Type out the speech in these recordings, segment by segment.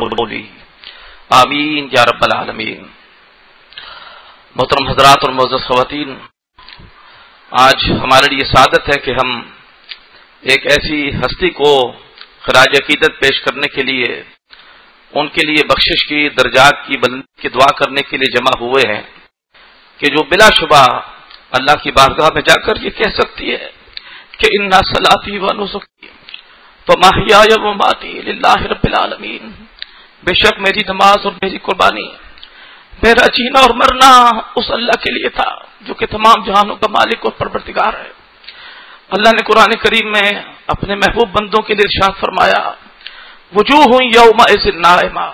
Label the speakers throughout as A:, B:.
A: قبولی آمین یا رب العالمین۔ محترم حضرات اور معزز خواتین، آج ہمارے لیے سعادت ہے کہ ہم ایک ایسی ہستی کو خراج عقیدت پیش کرنے کے لیے، ان کے لیے بخشش کی درجات کی بلندی کی دعا کرنے کے لیے جمع ہوئے ہیں کہ جو بلا شبہ اللہ کی بارگاہ میں جا کر یہ کہہ سکتی ہے کہ انا صلاتی و نسکی ومحیای ومماتی للہ رب العالمین، بے شک میری نماز اور میری قربانی، میرا جینا اور مرنا اس اللہ کے لیے تھا جو کہ تمام جہانوں کا مالک اور پروردگار ہے۔ اللہ نے قرآن کریم میں اپنے محبوب بندوں کے لیے ارشاد فرمایا وجوہ یومئذ ناعمہ،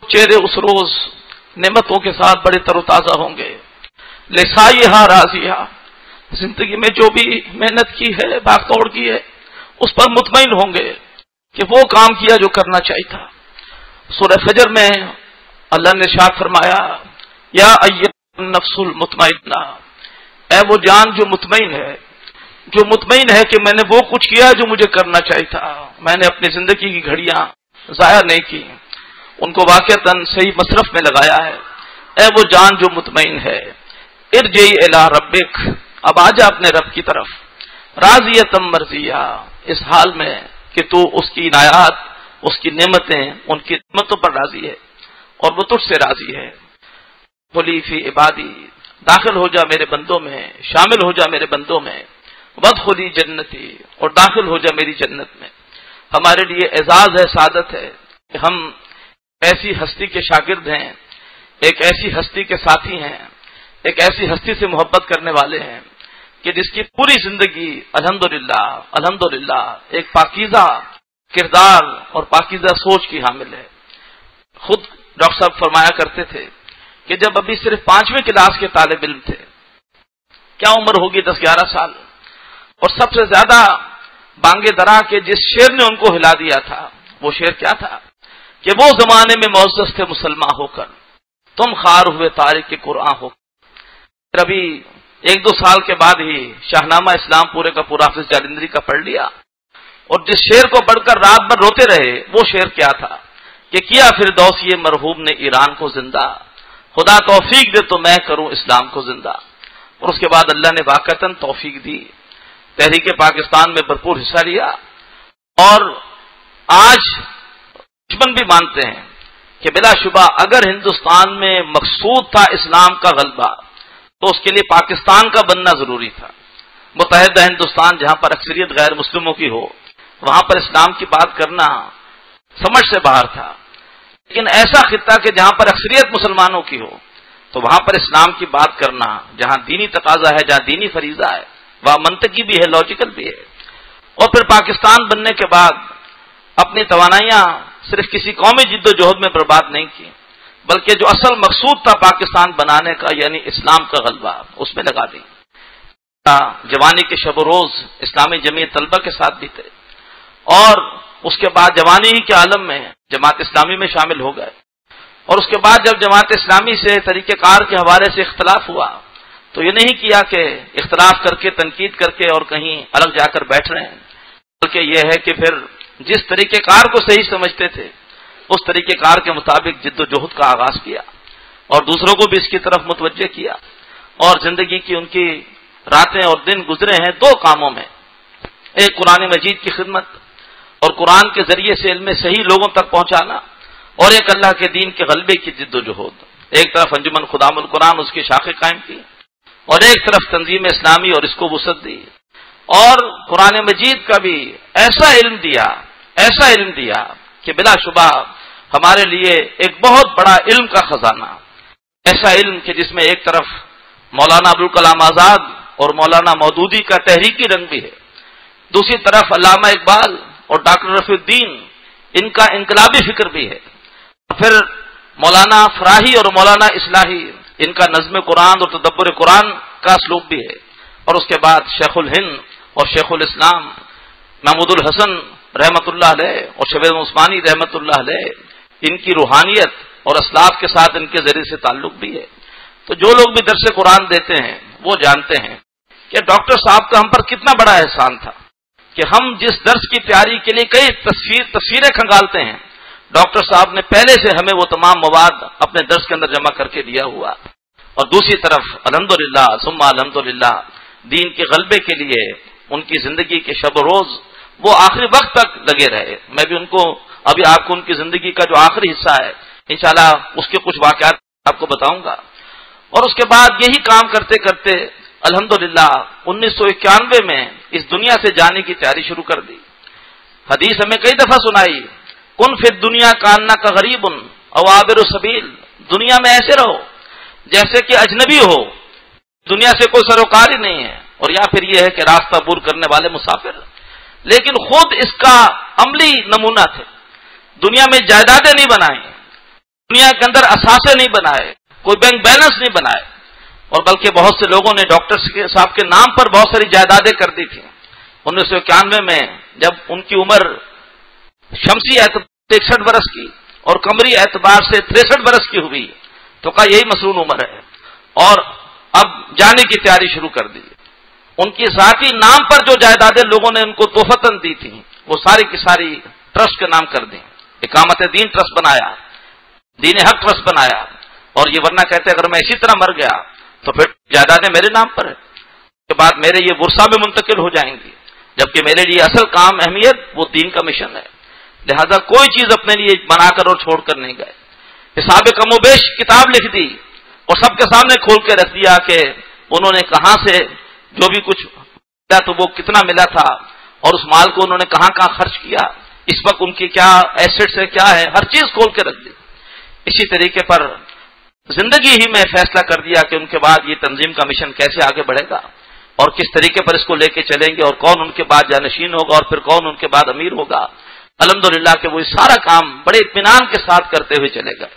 A: چہرے اس روز نعمتوں کے ساتھ بڑے تر و تازہ ہوں گے، لسعیہا راضیہ، زندگی میں جو بھی محنت کی ہے، بھاگ دوڑ کی ہے، اس پر مطمئن ہوں گے کہ وہ کام کیا جو کرنا چاہیے تھا۔ سورہ فجر میں اللہ نے ارشاد فرمایا یا ایھا النفس المطمئنہ، اے وہ جان جو مطمئن ہے کہ میں نے وہ کچھ کیا جو مجھے کرنا چاہیے تھا، میں نے اپنی زندگی کی گھڑیاں ضائع نہیں کی، ان کو واقعتاً صحیح مصرف میں لگایا ہے۔ اے وہ جان جو مطمئن ہے، ارجعی الی ربک، اب آجا اپنے رب کی طرف، راضیۃ مرضیہ، اس حال میں کہ تو اس کی عنایات، اس کی نعمتیں، ان کی نعمتوں پر راضی ہے اور وہ تجھ سے راضی ہے۔ قلی فی عبادی، داخل ہو جا میرے بندوں میں، شامل ہو جا میرے بندوں میں، وادخلی جنتی، اور داخل ہو جا میری جنت میں۔ ہمارے لیے اعزاز ہے، سعادت ہے کہ ہم ایسی ہستی کے شاگرد ہیں، ایک ایسی ہستی کے ساتھی ہیں، ایک ایسی ہستی سے محبت کرنے والے ہیں کہ جس کی پوری زندگی الحمدللہ ایک پاکیزہ کردار اور پاکیزہ سوچ کی حامل ہے۔ خود ڈاکٹر صاحب فرمایا کرتے تھے کہ جب ابھی صرف 5ویں کلاس کے طالب علم تھے، کیا عمر ہوگی 10-11 سال، اور سب سے زیادہ بانگے درا کے جس شعر نے ان کو ہلا دیا تھا، وہ شعر کیا تھا کہ وہ زمانے میں معزز تھے مسلمان ہو کر، تم خار ہوئے تارک قرآن ہو کر۔ پھر ابھی 1-2 سال کے بعد ہی شاہنامہ اسلام پورے کا پورا حافظ جالندری کا پڑھ لیا، اور جس شعر کو پڑھ کر رات بھر روتے رہے، وہ شعر کیا تھا کہ کیا فردوسی مرحوم نے ایران کو زندہ، خدا توفیق دے تو میں کروں اسلام کو زندہ۔ اور اس کے بعد اللہ نے واقعتاً توفیق دی، تحریک پاکستان میں بھرپور حصہ لیا، اور آج دشمن بھی مانتے ہیں کہ بلا شبہ اگر ہندوستان میں مقصود تھا اسلام کا غلبہ تو اس کے لیے پاکستان کا بننا ضروری تھا۔ متحدہ ہندوستان جہاں پر اکثریت غیر مسلموں کی ہو، وہاں پر اسلام کی بات کرنا سمجھ سے باہر تھا، لیکن ایسا خطہ کہ جہاں پر اکثریت مسلمانوں کی ہو تو وہاں پر اسلام کی بات کرنا، جہاں دینی تقاضا ہے، جہاں دینی فریضہ ہے، وہاں منطقی بھی ہے، لاجیکل بھی ہے۔ اور پھر پاکستان بننے کے بعد اپنی توانائیاں صرف کسی قومی جد و جہد میں برباد نہیں کی، بلکہ جو اصل مقصود تھا پاکستان بنانے کا، یعنی اسلام کا غلبہ، اس میں لگا دی۔ جوانی کے شب و روز اسلامی جمعیت طلبہ کے ساتھ بھی تھے، اور اس کے بعد جوانی ہی کے عالم میں جماعت اسلامی میں شامل ہو گئے، اور اس کے بعد جب جماعت اسلامی سے طریقہ کار کے حوالے سے اختلاف ہوا تو یہ نہیں کیا کہ اختلاف کر کے تنقید کر کے اور کہیں الگ جا کر بیٹھ رہے ہیں، بلکہ یہ ہے کہ پھر جس طریقہ کار کو صحیح سمجھتے تھے اس طریقہ کار کے مطابق جد و جہد کا آغاز کیا، اور دوسروں کو بھی اس کی طرف متوجہ کیا، اور زندگی کی ان کی راتیں اور دن گزرے ہیں 2 کاموں میں، ایک قرآن مجید کی خدمت اور قرآن کے ذریعے سے علم صحیح لوگوں تک پہنچانا، اور ایک اللہ کے دین کے غلبے کی جد و جہد۔ ایک طرف انجمن خدام القرآن اس کی شاخیں قائم کی، اور ایک طرف تنظیم اسلامی اور اس کو وسعت دی، اور قرآن مجید کا بھی ایسا علم دیا کہ بلا شبہ ہمارے لیے ایک بہت بڑا علم کا خزانہ، ایسا علم کہ جس میں ایک طرف مولانا ابوالکلام آزاد اور مولانا مودودی کا تحریکی رنگ بھی ہے، دوسری طرف علامہ اقبال اور ڈاکٹر رفیع الدین ان کا انقلابی فکر بھی ہے، پھر مولانا فراہی اور مولانا اصلاحی ان کا نظم قرآن اور تدبر قرآن کا اسلوب بھی ہے، اور اس کے بعد شیخ الہند اور شیخ الاسلام محمود الحسن رحمۃ اللہ علیہ اور شبیر عثمانی رحمۃ اللہ علیہ، ان کی روحانیت اور اسلاف کے ساتھ ان کے ذریعے سے تعلق بھی ہے۔ تو جو لوگ بھی درس قرآن دیتے ہیں وہ جانتے ہیں کہ ڈاکٹر صاحب کا ہم پر کتنا بڑا احسان تھا کہ ہم جس درس کی تیاری کے لیے کئی تصویریں کھنگالتے ہیں، डॉक्टर साहब ने पहले से हमें वो तमाम मवाद अपने दर्स के अंदर जमा करके दिया हुआ, और दूसरी तरफ अल्हम्दुलिल्लाह सुम्मा अल्हम्दुलिल्लाह दीन के गलबे के लिए उनकी जिंदगी के शब रोज वो आखिरी वक्त तक लगे रहे। मैं भी उनको अभी आपको उनकी जिंदगी का जो आखिरी हिस्सा है इंशाल्लाह उसके कुछ वाकयात आपको बताऊंगा। और उसके बाद यही काम करते करते अल्हम्दुलिल्लाह 1991 में इस दुनिया से जाने की तैयारी शुरू कर दी। हदीस हमें कई दफा सुनाई, कुन फिर दुनिया कान्ना का गरीबुन अवाबिर सबील, दुनिया में ऐसे रहो जैसे कि अजनबी हो, दुनिया से कोई सरोकार ही नहीं है, और या फिर यह है कि रास्ता दूर करने वाले मुसाफिर। लेकिन खुद इसका अमली नमूना थे। दुनिया में जायदादें नहीं बनाई, दुनिया के अंदर असासे नहीं बनाए, कोई बैंक बैलेंस नहीं बनाए, और बल्कि बहुत से लोगों ने डॉक्टर साहब के नाम पर बहुत सारी जायदादें कर दी थी। 1991 में जब उनकी उम्र शमसी एतबार 61 बरस की और कमरी एतबार से 63 बरस की हुई, तो कहा यही मसरून उम्र है, और अब जाने की तैयारी शुरू कर दी। उनकी जाती नाम पर जो जायदादें लोगों ने उनको तोहफतन दी थी वो सारी की सारी ट्रस्ट के नाम कर दी। इकामत दीन ट्रस्ट बनाया, दीन हक ट्रस्ट बनाया, और ये वरना कहते अगर मैं इसी तरह मर गया तो फिर जायदादें मेरे नाम पर है, उसके बाद मेरे ये वर्सा में मुंतकिल हो जाएंगी, जबकि मेरे लिए असल काम अहमियत वो दीन का मिशन है। लिहाजा कोई चीज अपने लिए बनाकर और छोड़कर नहीं गए। हिसाब कमोबेश किताब लिख दी और सबके सामने खोल के रख दिया कि उन्होंने कहां से जो भी कुछ मिला तो वो कितना मिला था, और उस माल को उन्होंने कहां कहां खर्च किया, इस वक्त उनकी क्या एसेट्स है, क्या है, हर चीज खोल के रख दी। इसी तरीके पर जिंदगी ही में फैसला कर दिया कि उनके बाद ये तंजीम का मिशन कैसे आगे बढ़ेगा और किस तरीके पर इसको लेके चलेंगे, और कौन उनके बाद जानशीन होगा और फिर कौन उनके बाद अमीर होगा। अल्हम्दुलिल्लाह के वो सारा काम बड़े इत्मीनान के साथ करते हुए चले गए।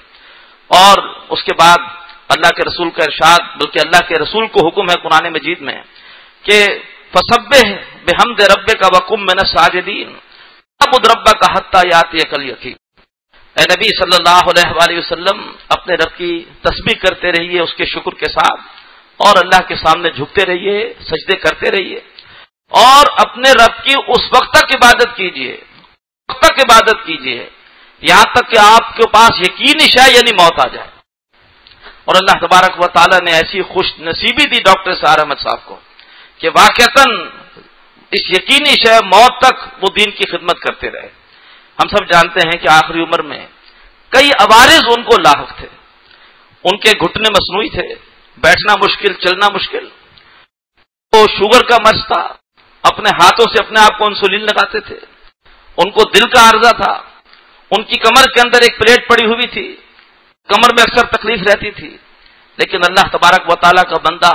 A: और उसके बाद अल्लाह के रसूल का इरशाद, बल्कि अल्लाह के रसूल को हुक्म है कुरान मजीद में कि फसब्बिह बिहम्दि रब्बिका वकुम मिनस साजिदीन अबुद रब्बका हत्ता यातियकल यकीन। ए नबी सल्लल्लाहु अलैहि वसल्लम अपने रब की तस्बीह करते रहिए उसके शुक्र के साथ, और अल्लाह के सामने झुकते रहिए, सजदे करते रहिए, और अपने रब की उस वक्त तक इबादत कीजिए, वक्त तक इबादत कीजिए यहां तक कि आपके पास यकीनी शय यानी मौत आ जाए। और अल्लाह तबारक व तआला ने ऐसी खुश नसीबी दी डॉक्टर सार अहमद साहब को कि वाकईतन इस यकीनी शय मौत तक वो दीन की खिदमत करते रहे। हम सब जानते हैं कि आखिरी उम्र में कई अवारिज उनको लाहक थे, उनके घुटने मसनूई थे, बैठना मुश्किल, चलना मुश्किल, तो शुगर का मर्ज था, अपने हाथों से अपने आप को इंसुलिन लगाते थे, उनको दिल का आर्जा था, उनकी कमर के अंदर एक प्लेट पड़ी हुई थी, कमर में अक्सर तकलीफ रहती थी। लेकिन अल्लाह तबारक व तआला का बंदा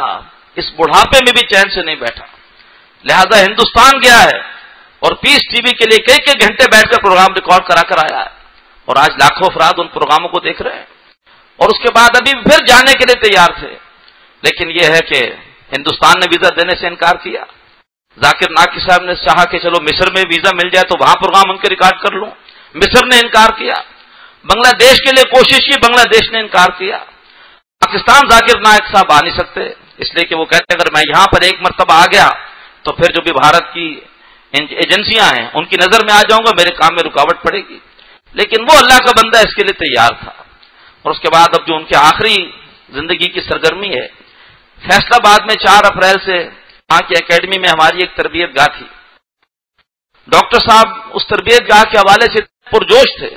A: इस बुढ़ापे में भी चैन से नहीं बैठा। लिहाजा हिंदुस्तान गया है और पीस टीवी के लिए कई कई घंटे बैठकर प्रोग्राम रिकॉर्ड करा कर आया है, और आज लाखों अफराद उन प्रोग्रामों को देख रहे हैं। और उसके बाद अभी फिर जाने के लिए तैयार थे, लेकिन यह है कि हिंदुस्तान ने वीजा देने से इनकार किया। जाकिर नाकी साहब ने चाहा कि चलो मिस्र में वीजा मिल जाए तो वहां प्रोग्राम उनके रिकॉर्ड कर लूं, मिस्र ने इनकार किया। बांग्लादेश के लिए कोशिश की, बांग्लादेश ने इनकार किया। पाकिस्तान जाकिर नायक साहब आ नहीं सकते, इसलिए कि वो कहते हैं अगर मैं यहां पर एक मरतबा आ गया तो फिर जो भी भारत की एजेंसियां हैं उनकी नजर में आ जाऊंगा, मेरे काम में रुकावट पड़ेगी। लेकिन वो अल्लाह का बंदा इसके लिए तैयार था। और उसके बाद अब जो उनके आखिरी जिंदगी की सरगर्मी है, फैसलाबाद में 4 अप्रैल से वहां की एकेडमी में हमारी एक तरबियत गाह थी। डॉक्टर साहब उस तरबियत गाह के हवाले से पुरजोश थे,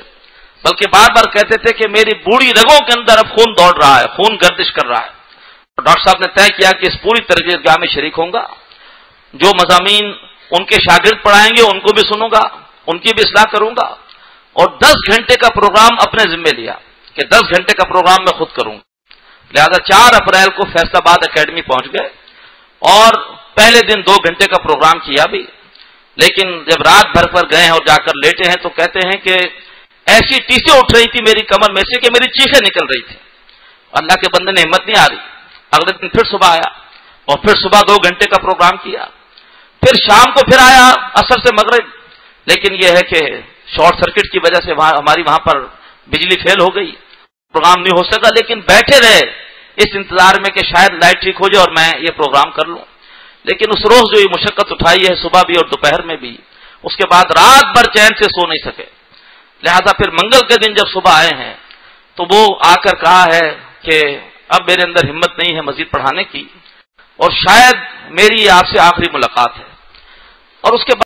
A: बल्कि बार बार कहते थे कि मेरी बूढ़ी रगों के अंदर अब खून दौड़ रहा है, खून गर्दिश कर रहा है। और डॉक्टर साहब ने तय किया कि इस पूरी तरबियत गाह में शरीक होऊंगा, जो मज़ामीन उनके शागिर्द पढ़ाएंगे उनको भी सुनूंगा, उनकी भी इस्लाह करूंगा, और 10 घंटे का प्रोग्राम अपने जिम्मे लिया कि 10 घंटे का प्रोग्राम मैं खुद करूंगा। लिहाजा 4 अप्रैल को फैसलाबाद एकेडमी पहुंच गए और पहले दिन 2 घंटे का प्रोग्राम किया भी। लेकिन जब रात भर पर गए और जाकर लेटे हैं तो कहते हैं कि ऐसी टीसें उठ रही थी मेरी कमर में से कि मेरी चीखें निकल रही थी। अल्लाह के बंदे ने हिम्मत नहीं आ रही। अगले दिन फिर सुबह आया और फिर सुबह 2 घंटे का प्रोग्राम किया, फिर शाम को फिर आया असर से मगरिब। लेकिन यह है कि शॉर्ट सर्किट की वजह से हमारी वहां पर बिजली फेल हो गई, प्रोग्राम नहीं हो सका। लेकिन बैठे रहे इस इंतजार में कि शायद लाइट ठीक हो जाए और मैं ये प्रोग्राम कर लूं। लेकिन उस रोज जो ये मुशक्कत उठाई है, सुबह भी और दोपहर में भी, उसके बाद रात भर चैन से सो नहीं सके। لہذا پھر منگل کے دن جب صبح آئے ہیں تو وہ آ کر کہا ہے کہ اب میرے اندر ہمت نہیں ہے مزید پڑھانے کی، اور شاید میری آپ سے آخری ملاقات ہے۔ اور اس کے بعد